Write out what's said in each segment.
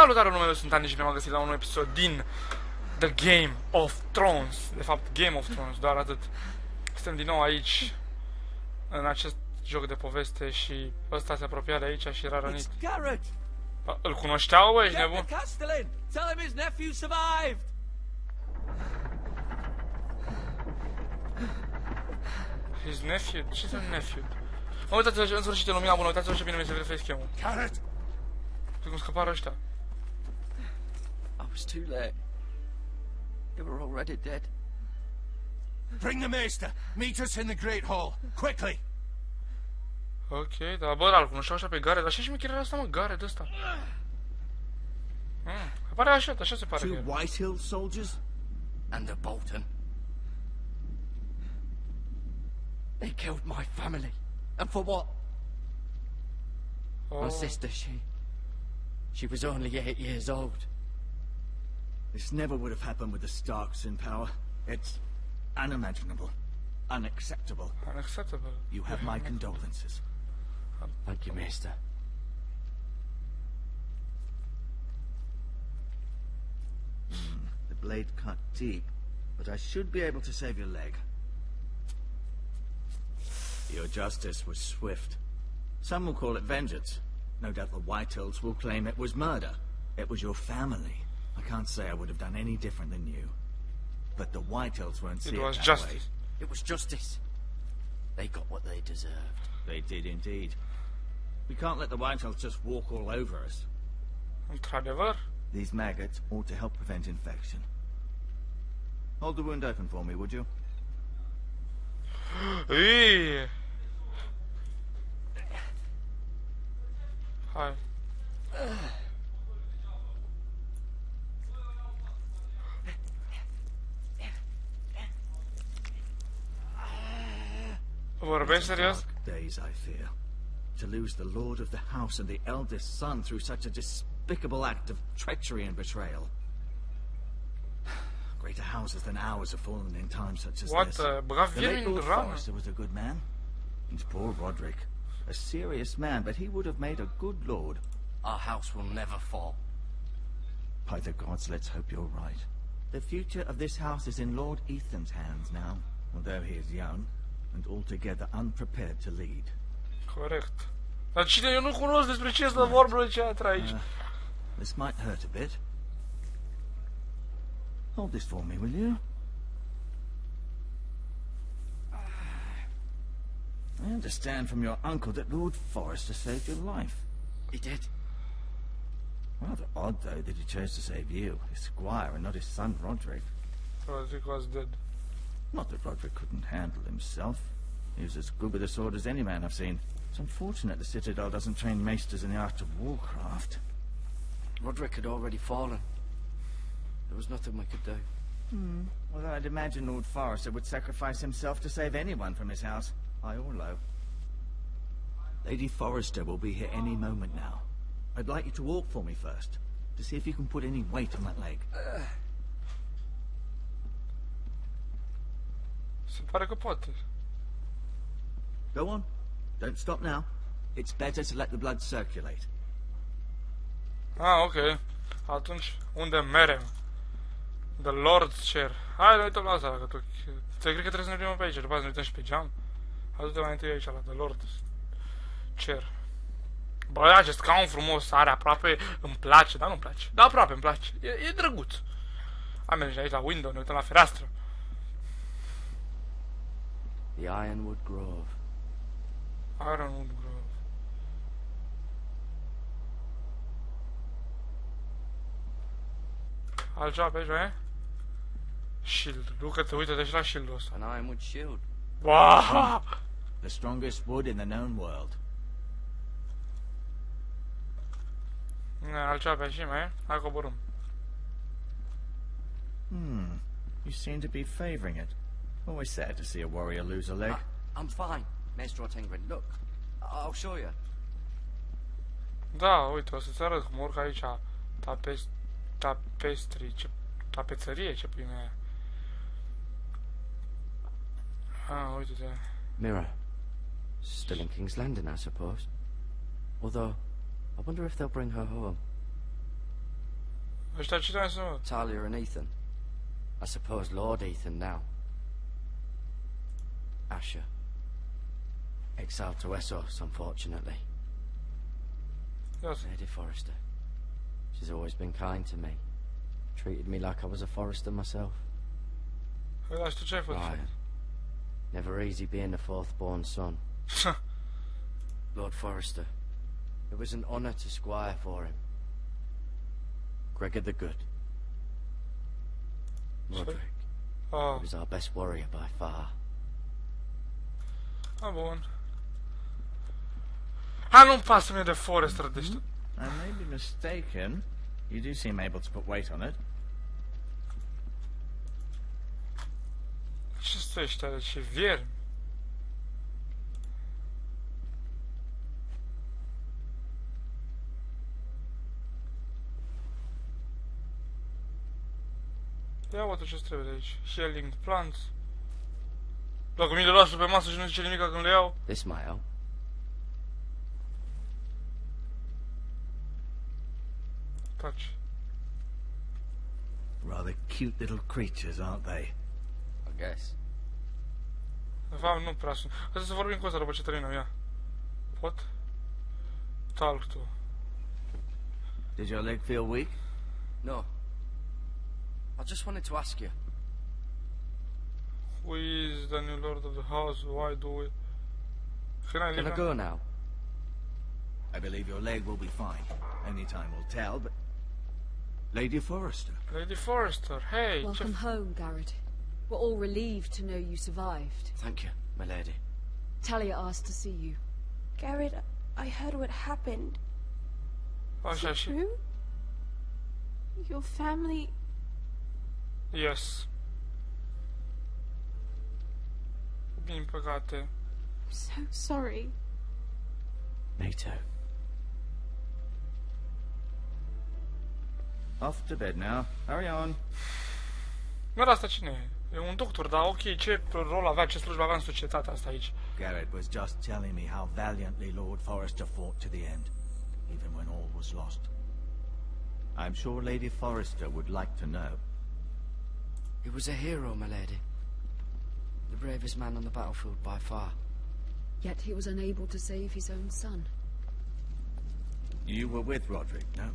Salutare, numele sunt Ani și ne-am găsit la un episod din The Game of Thrones. De fapt, Game of Thrones, doar atât. Suntem din nou aici, în acest joc de poveste și ăsta se apropia de aici și era rănit. Îl cunoșteau, bă, ești nebun? His nephew? Ce înseamnă nephew? Mă, uitați-vă, în sfârșit, în lumina bună, uitați-vă ce bine mi se vede facecam-ul. Uite cum scăpară ăștia. I was too late. They were already dead. Bring the maester. Meet us in the Great Hall. Quickly. Ok, dar bă, îl cunoșteau așa pe Gare, dar ce șmecherea asta, mă, Gare de ăsta? Apare așa se pare că e. Two White Hill soldiers? And the Bolton. They killed my family. And for what? Oh. My sister, she was only 8 years old. This never would have happened with the Starks in power. It's unimaginable. Unacceptable. Unacceptable. You have my condolences. Thank you, Maester. The blade cut deep, but I should be able to save your leg. Your justice was swift. Some will call it vengeance. No doubt the Whitehills will claim it was murder. It was your family. I can't say I would have done any different than you. But the Whitehills won't see it was that justice. way. It was justice. They got what they deserved. They did indeed. We can't let the Whitehills just walk all over us. Într-adevăr? These maggots ought to help prevent infection. Hold the wound open for me, would you? Iii. Hai. Vorbești serios? Days, I fear. To lose the lord of the house and the eldest son through such a despicable act of treachery and betrayal. Greater houses than ours have fallen in times such as this. Băga The viermi late în Lord rană. Forrester was a good man. And poor Roderick. A serious man, but he would have made a good lord. Our house will never fall. By the gods, let's hope you're right. The future of this house is in Lord Ethan's hands now, although he is young and altogether unprepared to lead. Corect. Dar cine, eu nu cunosc despre ce stă vorbă ce intră aici. This might hurt a bit. Hold this for me, will you? I understand from your uncle that Lord Forrester saved your life. He did. Rather odd, though, that he chose to save you, his squire, and not his son Roderick. Roderick was dead. Not that Roderick couldn't handle himself. He was as good with a sword as any man I've seen. It's unfortunate the Citadel doesn't train maesters in the art of warcraft. Roderick had already fallen. There was nothing we could do. Although I'd imagine Lord Forrester would sacrifice himself to save anyone from his house, high or low. Lady Forrester will be here any moment now. I'd like you to walk for me first, to see if you can put any weight on that leg. Se pare că poate. Go on. Don't stop now. It's better to let the blood circulate. Ah, ok. Atunci, unde merem? The Lord's Chair. Hai, ne uităm la asta, că tu... Ți-ai cred că trebuie să ne primim pe aici, după aceea ne uităm și pe geam. Adu-te mai întâi aici, la The Lord's Chair. Bă, acest scaun frumos are aproape, îmi place, dar nu-mi place. Dar aproape îmi place, e drăguț. Hai, mergem aici la window, ne uităm la fereastră. The Ironwood Grove. Ironwood Grove. Altceva pe aici, e? Shield. Ducă-te, uite-te și la shield-ul ăsta. An Ironwood shield. Wow! The strongest wood in the known world. Altceva pe aici, mai e? Hai coborâm. You seem to be favoring it. Always sad to see a warrior lose a leg. I'm fine, Maester Ortengren. Look, I'll show you. Da, uite, o să-ți arăt cum urc aici tapețărie, ce prin aia. Ah, uite-te. Mirror. Still in King's Landing, I suppose. Although, I wonder if they'll bring her home. Ăștia cine sunt? Talia and Ethan. I suppose Lord Ethan now. Asher. Exiled to Essos, unfortunately. Yes. Lady Forrester. She's always been kind to me. Treated me like I was a Forrester myself. Dar știu ce ai făcut? Ryan. Never easy being the fourth-born son. Lord Forrester. It was an honour to squire for him. Gregor the Good. Roderick. Oh, He was our best warrior by far. bun. Ha, nu-mi pasă mie de Forrester, deci... I may be mistaken. You do seem able to put weight on it. Ce sunt ăștia, deci viermi? Ia uite ce trebuie de aici. Healing plants. Dacă mi le lasă pe masă și nu zice nimic când le iau. This might help. Taci. Rather cute little creatures, aren't they? I guess. De fapt, nu prea sunt. Hai să vorbim cu ăsta după ce terminăm, ia. Pot? Talk to. Did your leg feel weak? No. I just wanted to ask you. Who is the new lord of the house? Why do we... Can I leave Can I now? go now? I believe your leg will be fine. Only time will tell, but... Lady Forrester. Lady Forrester, hey! Welcome home, Garrett. We're all relieved to know you survived. Thank you, my lady. Talia asked to see you. Garrett, I heard what happened. Is Așa it și... true? Your family... Yes. Din păcate. I'm so sorry. Me too. Off to bed now. Hurry on. Mă, asta cine e? E un doctor, dar ok, ce rol avea, ce slujbă avea în societatea asta aici? Garrett was just telling me how valiantly Lord Forrester fought to the end, even when all was lost. I'm sure Lady Forrester would like to know. He was a hero, my lady. The bravest man on the battlefield by far. Yet he was unable to save his own son. You were with Roderick, no?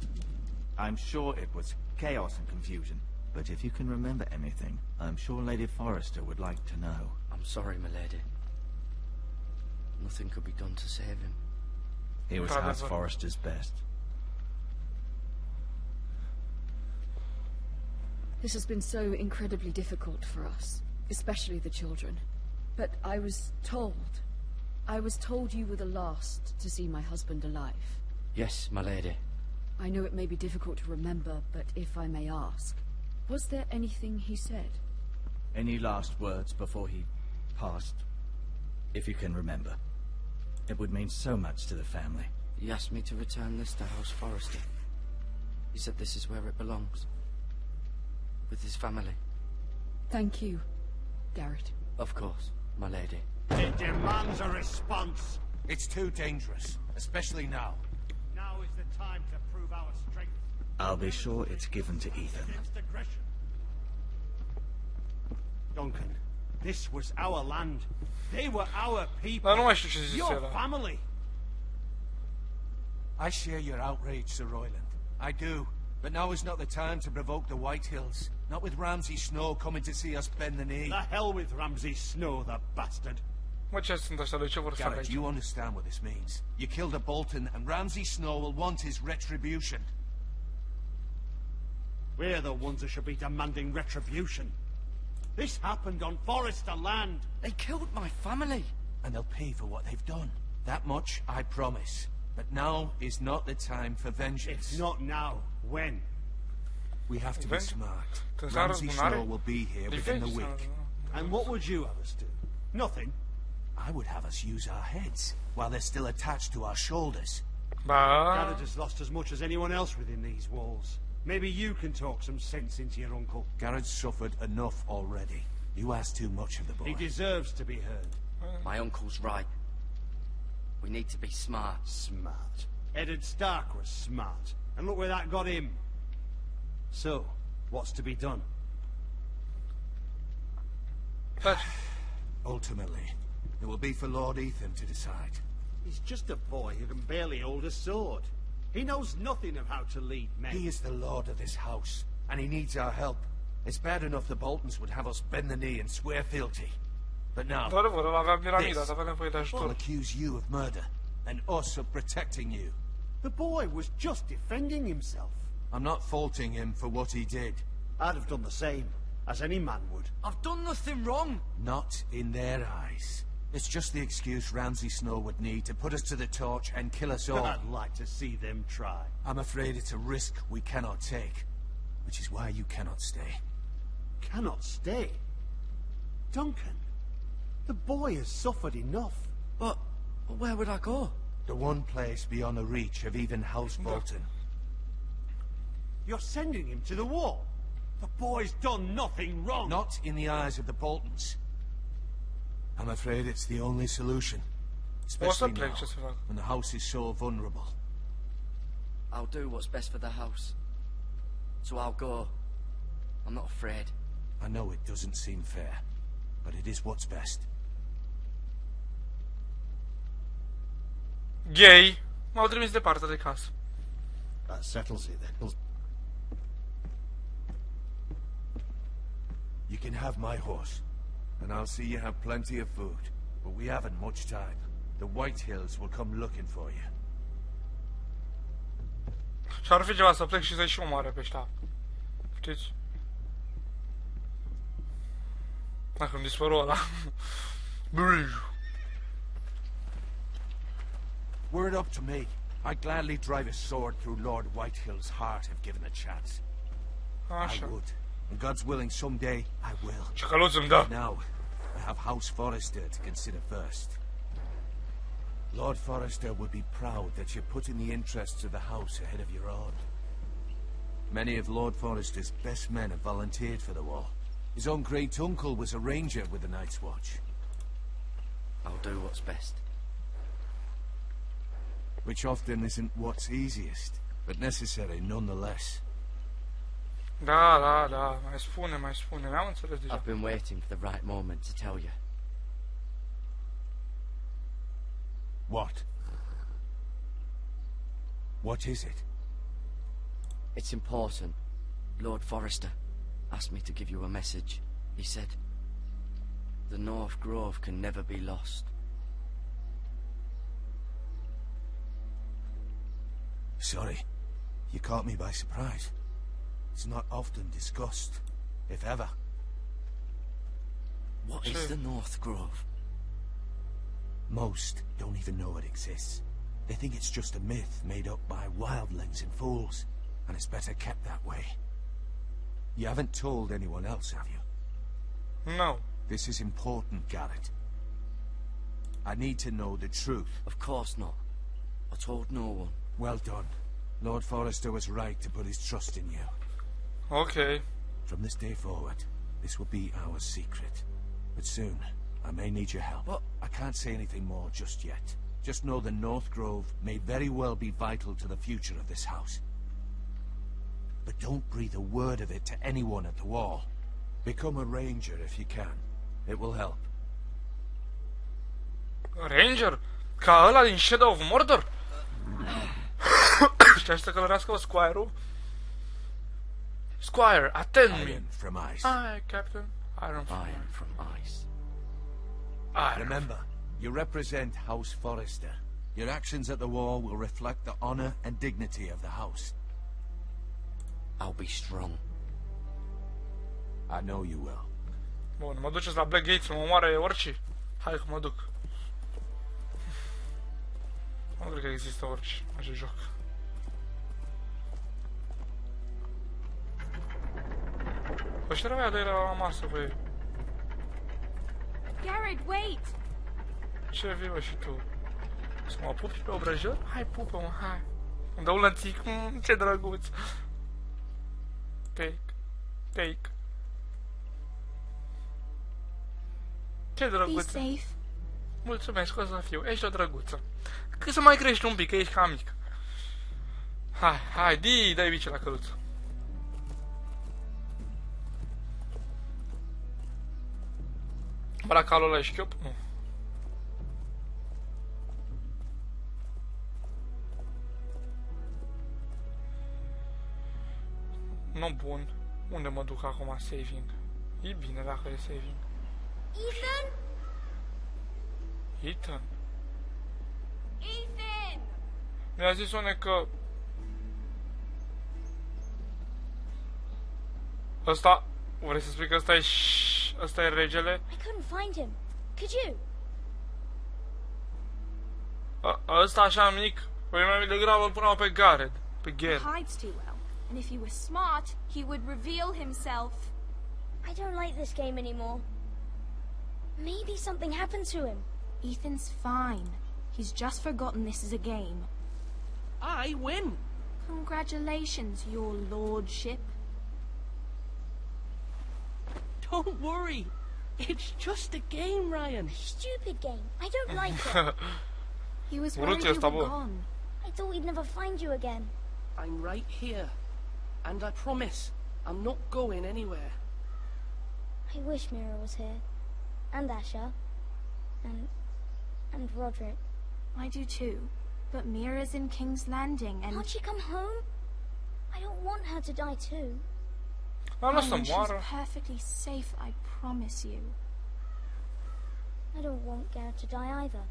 I'm sure it was chaos and confusion, but if you can remember anything, I'm sure Lady Forrester would like to know. I'm sorry, my lady. Nothing could be done to save him. He was House Forrester's best. This has been so incredibly difficult for us, especially the children. But I was told you were the last to see my husband alive. Yes, my lady. I know it may be difficult to remember, but if I may ask, was there anything he said? Any last words before he passed? If you can remember. It would mean so much to the family. He asked me to return this to House Forrester. He said this is where it belongs. With his family. Thank you, Garrett. Of course, my lady. It demands a response. It's too dangerous, especially now. Now is the time to prove our strength. I'll be sure it's given to Ethan. Against aggression. Duncan, this was our land. They were our people. Dar nu mai știu ce zice Your ăla. family. I share your outrage, Sir Royland. I do. But now is not the time to provoke the Whitehills. Not with Ramsay Snow coming to see us bend the knee. The hell with Ramsay Snow, the bastard. Mă, ce sunt ăștia? De ce vor să facă Garrett, aici? you understand what this means. You killed a Bolton, and Ramsay Snow will want his retribution. We're the ones who should be demanding retribution. This happened on Forrester land. They killed my family. And they'll pay for what they've done. That much I promise. But now is not the time for vengeance. It's not now. When? We have to be smart. Ramsay Snow will be here within the week. And what would you have us do? Nothing. I would have us use our heads while they're still attached to our shoulders. Garrett has lost as much as anyone else within these walls. Maybe you can talk some sense into your uncle. Garrett's suffered enough already. You ask too much of the boy. He deserves to be heard. My uncle's right. We need to be smart. Smart. Eddard Stark was smart. And look where that got him. So, what's to be done? Ultimately, it will be for Lord Ethan to decide. He's just a boy who can barely hold a sword. He knows nothing of how to lead men. He is the lord of this house, and he needs our help. It's bad enough the Boltons would have us bend the knee and swear fealty. But now, this will accuse you of murder, and us of protecting you. The boy was just defending himself. I'm not faulting him for what he did. I'd have done the same, as any man would. I've done nothing wrong. Not in their eyes. It's just the excuse Ramsay Snow would need to put us to the torch and kill us all. I'd like to see them try. I'm afraid it's a risk we cannot take, which is why you cannot stay. Cannot stay? Duncan, the boy has suffered enough. But where would I go? The one place beyond the reach of even House Bolton. You're sending him to the wall? The boy's done nothing wrong. Not in the eyes of the Boltons. I'm afraid it's the only solution. Especially now, when the house is so vulnerable. I'll do what's best for the house. So I'll go. I'm not afraid. I know it doesn't seem fair, but it is what's best. Gay. M-au trimis departe de casă. That settles it then. You can have my horse, and I'll see you have plenty of food. But we haven't much time. The White Hills will come looking for you. Și-ar fi ceva să plec și să-i și omoare pe ăștia. Știți? Dacă îmi dispără ăla. Were it up to me, I'd gladly drive a sword through Lord Whitehill's heart if given a chance. I would. And God's willing, someday I will. Ce căluț îmi dă. Now, I have House Forrester to consider first. Lord Forrester would be proud that you're putting the interests of the house ahead of your own. Many of Lord Forrester's best men have volunteered for the war. His own great uncle was a ranger with the Night's Watch. I'll do what's best. Which often isn't what's easiest, but necessary nonetheless. Da, da, da. Mai spune. Mi-am înțeles deja. I've been waiting for the right moment to tell you. What? What is it? It's important. Lord Forrester asked me to give you a message. He said, the North Grove can never be lost. Sorry, you caught me by surprise. It's not often discussed, if ever. What is the North Grove? Most don't even know it exists. They think it's just a myth made up by wildlings and fools, and it's better kept that way. You haven't told anyone else, have you? No. This is important, Garrett. I need to know the truth. Of course not. I told no one. Well done. Lord Forrester was right to put his trust in you. Okay. From this day forward, this will be our secret. But soon, I may need your help. What? I can't say anything more just yet. Just know the North Grove may very well be vital to the future of this house. But don't breathe a word of it to anyone at the wall. Become a ranger if you can. It will help. Ranger? Ca ăla din Shadow of Mordor? Știi să călărească Squire-ul? Squire, attend me. Iron from ice. Aye, Captain. Iron from ice. Iron. Remember, you represent House Forrester. Your actions at the war will reflect the honor and dignity of the house. I'll be strong. I know you will. Bun, mă duceți la Black Gate să mă omoare orice? Hai că mă duc. Nu cred că există orice în acest joc. Ăștia erau aia doi la masă, băi. Garrett, wait! Ce vii, bă, și tu? Să mă pupi pe obrăjor? Hai, pupă-mă, hai. Îmi dă un lănțic, ce drăguț. Take. Ce drăguț. Be safe. Mulțumesc, o să fiu. Ești o drăguță. Cât să mai crești un pic, că ești cam mic. Hai, dai bice la căluță. Băra calul ăla e șchiop? Nu. Nu bun. Unde mă duc acum saving? E bine dacă e saving. Ethan? Ethan? Ethan! Mi-a zis une că... Ăsta... Vrei să spui că ăsta e... Ăsta e regele? I couldn't find him. Could you? Ăsta așa mic? Păi mai degrabă îl puneau pe Gareth. Pe Gareth. Hides too well. And if he was smart, he would reveal himself. I don't like this game anymore. Maybe something happened to him. Ethan's fine. He's just forgotten this is a game. I win. Congratulations, your lordship. Don't worry. It's just a game, Ryan. Stupid game. I don't like it. He was worried you were gone. I thought we'd never find you again. I'm right here. And I promise, I'm not going anywhere. I wish Mira was here. And Asher. And Roderick. I do too. But Mira's in King's Landing and... Can't she come home? I don't want her to die too. Ryan, she's perfectly safe, I promise you. I don't want Gareth to die either.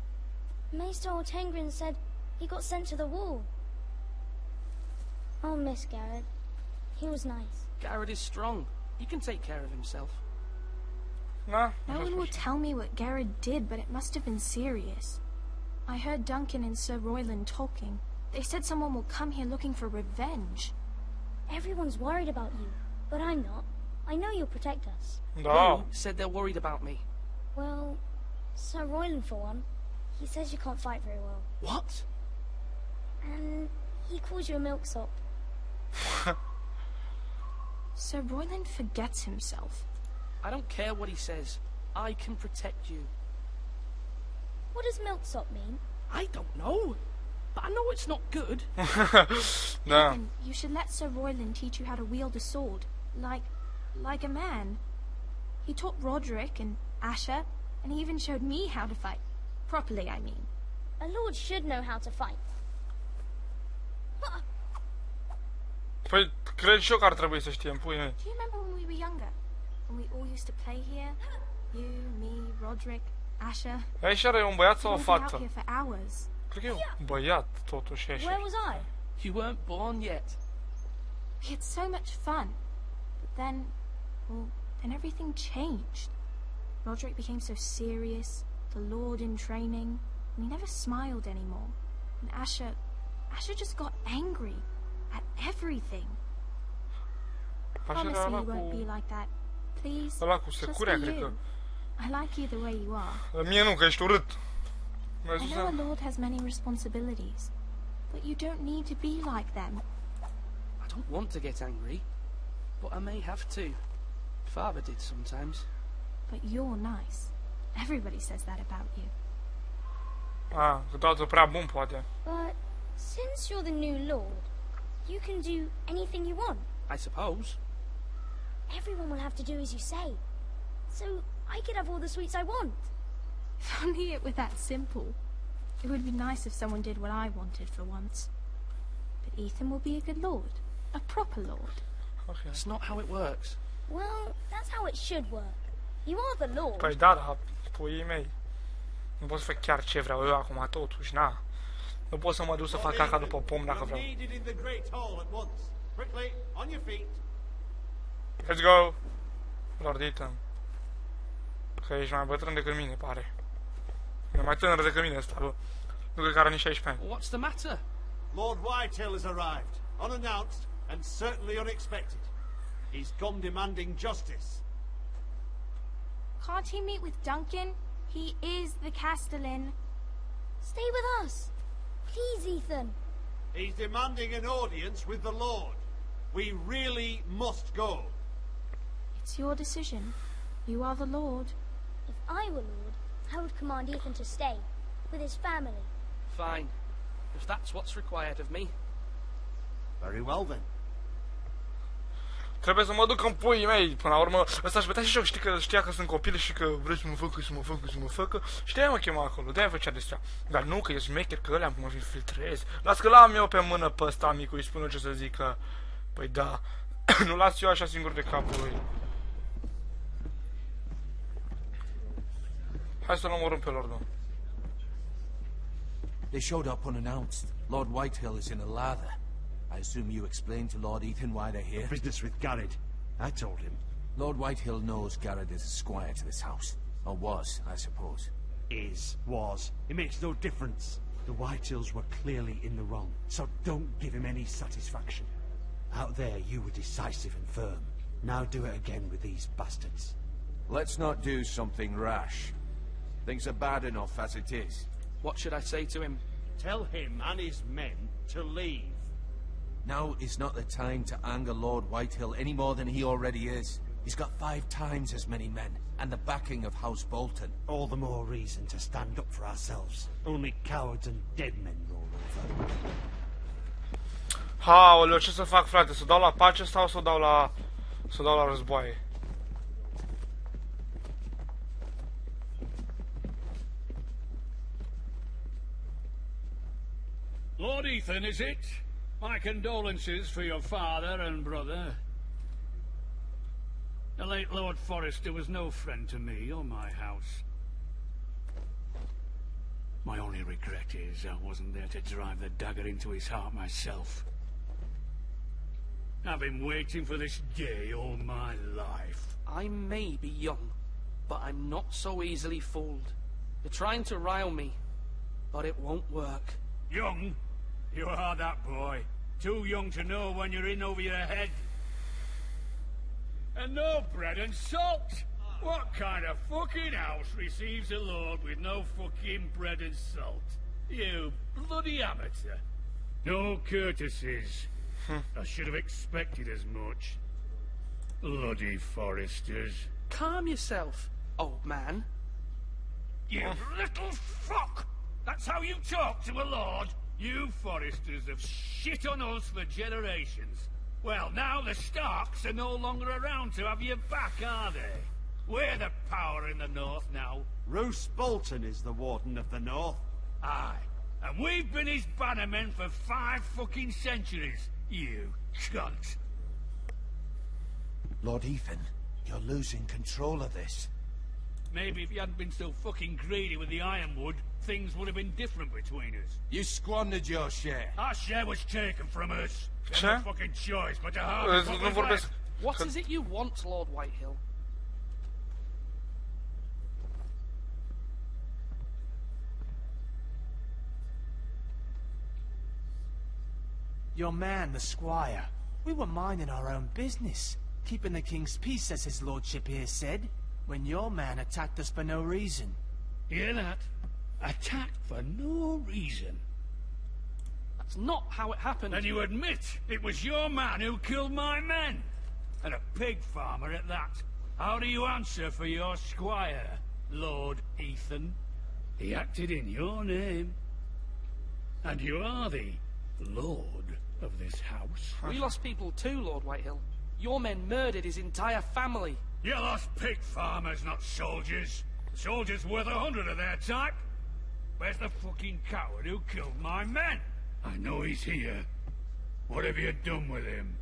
Maester Ortengrin said he got sent to the wall. I'll miss Gareth. He was nice. Gareth is strong. He can take care of himself. No one will tell me what Gareth did, but it must have been serious. I heard Duncan and Sir Royland talking. They said someone will come here looking for revenge. Everyone's worried about you, but I'm not. I know you'll protect us. Who said they're worried about me? Well, Sir Royland for one. He says you can't fight very well. What? And he calls you a milksop. Sir Royland forgets himself. I don't care what he says. I can protect you. What does milksop mean? I don't know. But I know it's not good. No. Ethan, you should let Sir Royland teach you how to wield a sword. Like a man. He taught Roderick and Asher, and he even showed me how to fight. Properly, I mean. A lord should know how to fight. Păi, cred și eu că ar trebui să știm, pui mei. Do you remember when we were younger? When we all used to play here? You, me, Roderick, Asher. Asher e un băiat sau o fată? Out here for hours. Cred că e un băiat, totuși, Asher. Where was I? You weren't born yet. We had so much fun. But then, well, then everything changed. Roderick became so serious, the Lord in training, and he never smiled anymore. And Asher just got angry at everything. Promise me you won't be like that, please. Ăla cu Just securea, be cred că. you. I like you the way you are. Mie nu, că ești urât. I know a lord has many responsibilities, but you don't need to be like them. I don't want to get angry, but I may have to. Father did sometimes. But you're nice. Everybody says that about you. Câteodată prea bun, poate. But since you're the new lord, you can do anything you want. I suppose. Everyone will have to do as you say. So I could have all the sweets I want. If only it were that simple. It would be nice if someone did what I wanted for once. But Ethan will be a good lord. A proper lord. Okay. That's not how it works. Well, that's how it should work. You are the lord. Păi da, dar puii mei. Nu pot să fac chiar ce vreau eu acum, totuși, na. Nu pot să mă duc să fac caca după pom dacă vreau. Let's go! Lord Ethan. Că ești mai bătrân decât mine, pare. E mai tânăr decât mine ăsta, bă. Nu cred că are nici 16 ani. What's the matter? Lord Whitetail has arrived, unannounced and certainly unexpected. He's come demanding justice. Can't he meet with Duncan? He is the Castellan. Stay with us. Please, Ethan. He's demanding an audience with the Lord. We really must go. It's your decision. You are the Lord. If I were Lord, I would command Ethan to stay, with his family. Fine. If that's what's required of me. Very well then. Trebuie să mă duc în puii mei, până la urmă. Ăsta își bătea și joc, știa că sunt copil și că vrei să mă facă. Știa mă chema acolo, de-aia făcea de-astea. Dar nu, că e șmecher, că ălea mă filtrez. Las că l-am eu pe mână pe ăsta micu, îi spun eu ce să zică. Păi da, nu las eu așa singur de capul lui. Hai să-l omorâm pe Lordul. They showed up unannounced. Lord Whitehill is in a lather. I assume you explained to Lord Ethan why they're here? Business with Garrett. I told him. Lord Whitehill knows Garrett is a squire to this house. Or was, I suppose. Was. It makes no difference. The Whitehills were clearly in the wrong, so don't give him any satisfaction. Out there, you were decisive and firm. Now do it again with these bastards. Let's not do something rash. Things are bad enough as it is. What should I say to him? Tell him and his men to leave. Now is not the time to anger Lord Whitehill any more than he already is. He's got 5 times as many men, and the backing of House Bolton. All the more reason to stand up for ourselves. Only cowards and dead men roll over. Haoleu, ce să fac, frate? Să dau la pace sau să dau la războaie? Lord Ethan, is it? My condolences for your father and brother. The late Lord Forrester was no friend to me or my house. My only regret is I wasn't there to drive the dagger into his heart myself. I've been waiting for this day all my life. I may be young, but I'm not so easily fooled. You're trying to rile me, but it won't work. Young? You are that boy. Too young to know when you're in over your head. And no bread and salt! What kind of fucking house receives a lord with no fucking bread and salt? You bloody amateur. No courtesies. I should have expected as much. Bloody Forresters. Calm yourself, old man. You little fuck! That's how you talk to a lord? You Forresters have shit on us for generations. Well, now the Starks are no longer around to have your back, are they? We're the power in the north now. Roose Bolton is the Warden of the North. Aye. And we've been his bannermen for 5 fucking centuries, you cunt. Lord Ethan, you're losing control of this. Maybe if you hadn't been so fucking greedy with the ironwood, things would have been different between us. You squandered your share. Our share was taken from us. Ce? No fucking choice but to harvest what was left. What is it you want, Lord Whitehill? Your man, the squire. We were minding our own business, keeping the king's peace, as his lordship here said, when your man attacked us for no reason. Hear that? Attacked for no reason. That's not how it happened. And you admit it was your man who killed my men? And a pig farmer at that. How do you answer for your squire, Lord Ethan? He acted in your name. And you are the lord of this house. We lost people too, Lord Whitehill. Your men murdered his entire family. You lost pig farmers, not soldiers. Soldiers worth 100 of their type. Where's the fucking coward who killed my men? I know he's here. What have you done with him?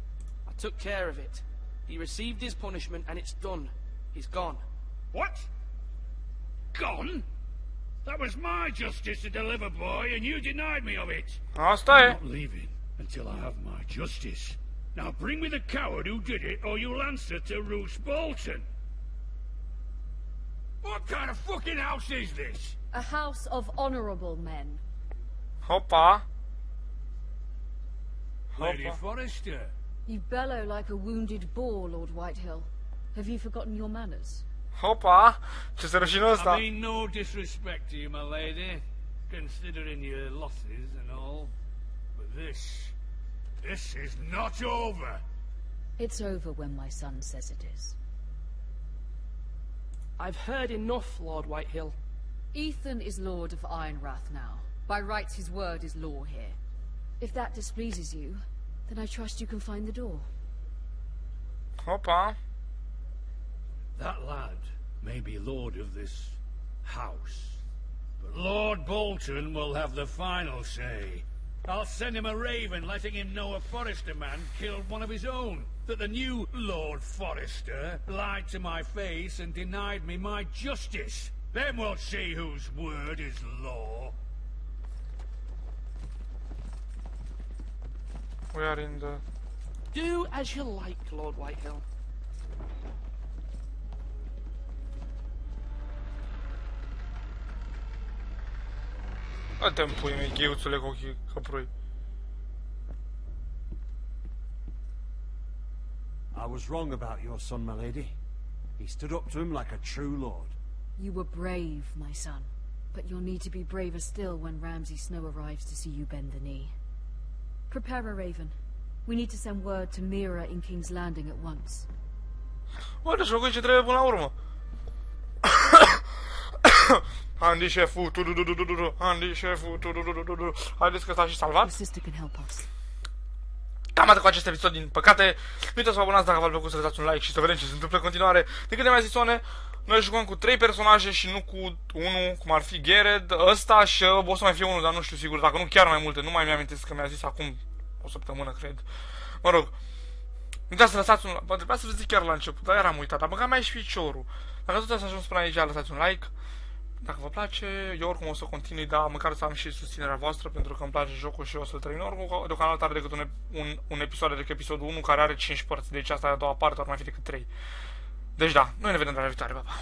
I took care of it. He received his punishment and it's done. He's gone. What? Gone? That was my justice to deliver, boy, and you denied me of it. Asta I'm e. not leaving until I have my justice. Now bring me the coward who did it, or you'll answer to Roose Bolton. What kind of fucking house is this? A house of honorable men. Hopa. Lady Hopa. Forrester. You bellow like a wounded boar, Lord Whitehill. Have you forgotten your manners? Hopa. Ce se rășină ăsta. I mean no disrespect to you, my lady, considering your losses and all. But this is not over. It's over when my son says it is. I've heard enough, Lord Whitehill. Ethan is Lord of Ironrath now. By rights his word is law here. If that displeases you, then I trust you can find the door. Opa. That lad may be lord of this house, but Lord Bolton will have the final say. I'll send him a raven letting him know a Forrester man killed one of his own. That the new Lord Forrester lied to my face and denied me my justice. Then we'll see whose word is law. We are in the... Do as you like, Lord Whitehill. Dă-mi pui mei, gheuțule cu ochii căprui. I was wrong about your son, my lady. He stood up to him like a true lord. You were brave, my son. But you'll need to be braver still when Ramsay Snow arrives to see you bend the knee. Prepare a raven. We need to send word to Mira in King's Landing at once. Bă, deci locul ce trebuie până la urmă. Andy șeful, Andy șeful, haideți că s-a și salvat. Cam atât cu acest episod, din păcate. Nu uitați să vă abonați dacă v-a plăcut, să dați un like și să vedem ce se întâmplă în continuare. De câte mai zisoane, noi jucăm cu 3 personaje și nu cu unul, cum ar fi Gareth, ăsta și o să mai fie unul, dar nu știu sigur, dacă nu chiar mai multe, nu mai mi-amintesc că mi-a zis acum o săptămână, cred. Mă rog, nu uitați să lăsați un like, mă trebuia să vă zic chiar la început, dar eram uitat, dar băga mai și piciorul. Dacă tot ați ajuns până aici, lăsați un like. Dacă vă place, eu oricum o să continui, dar măcar să am și susținerea voastră, pentru că îmi place jocul și eu o să-l termin. Oricum, deocamdată are decât un episod, decât episodul 1, care are 5 părți, deci asta e a doua parte, ar mai fi decât 3. Deci da, noi ne vedem la viitoare, pa, pa!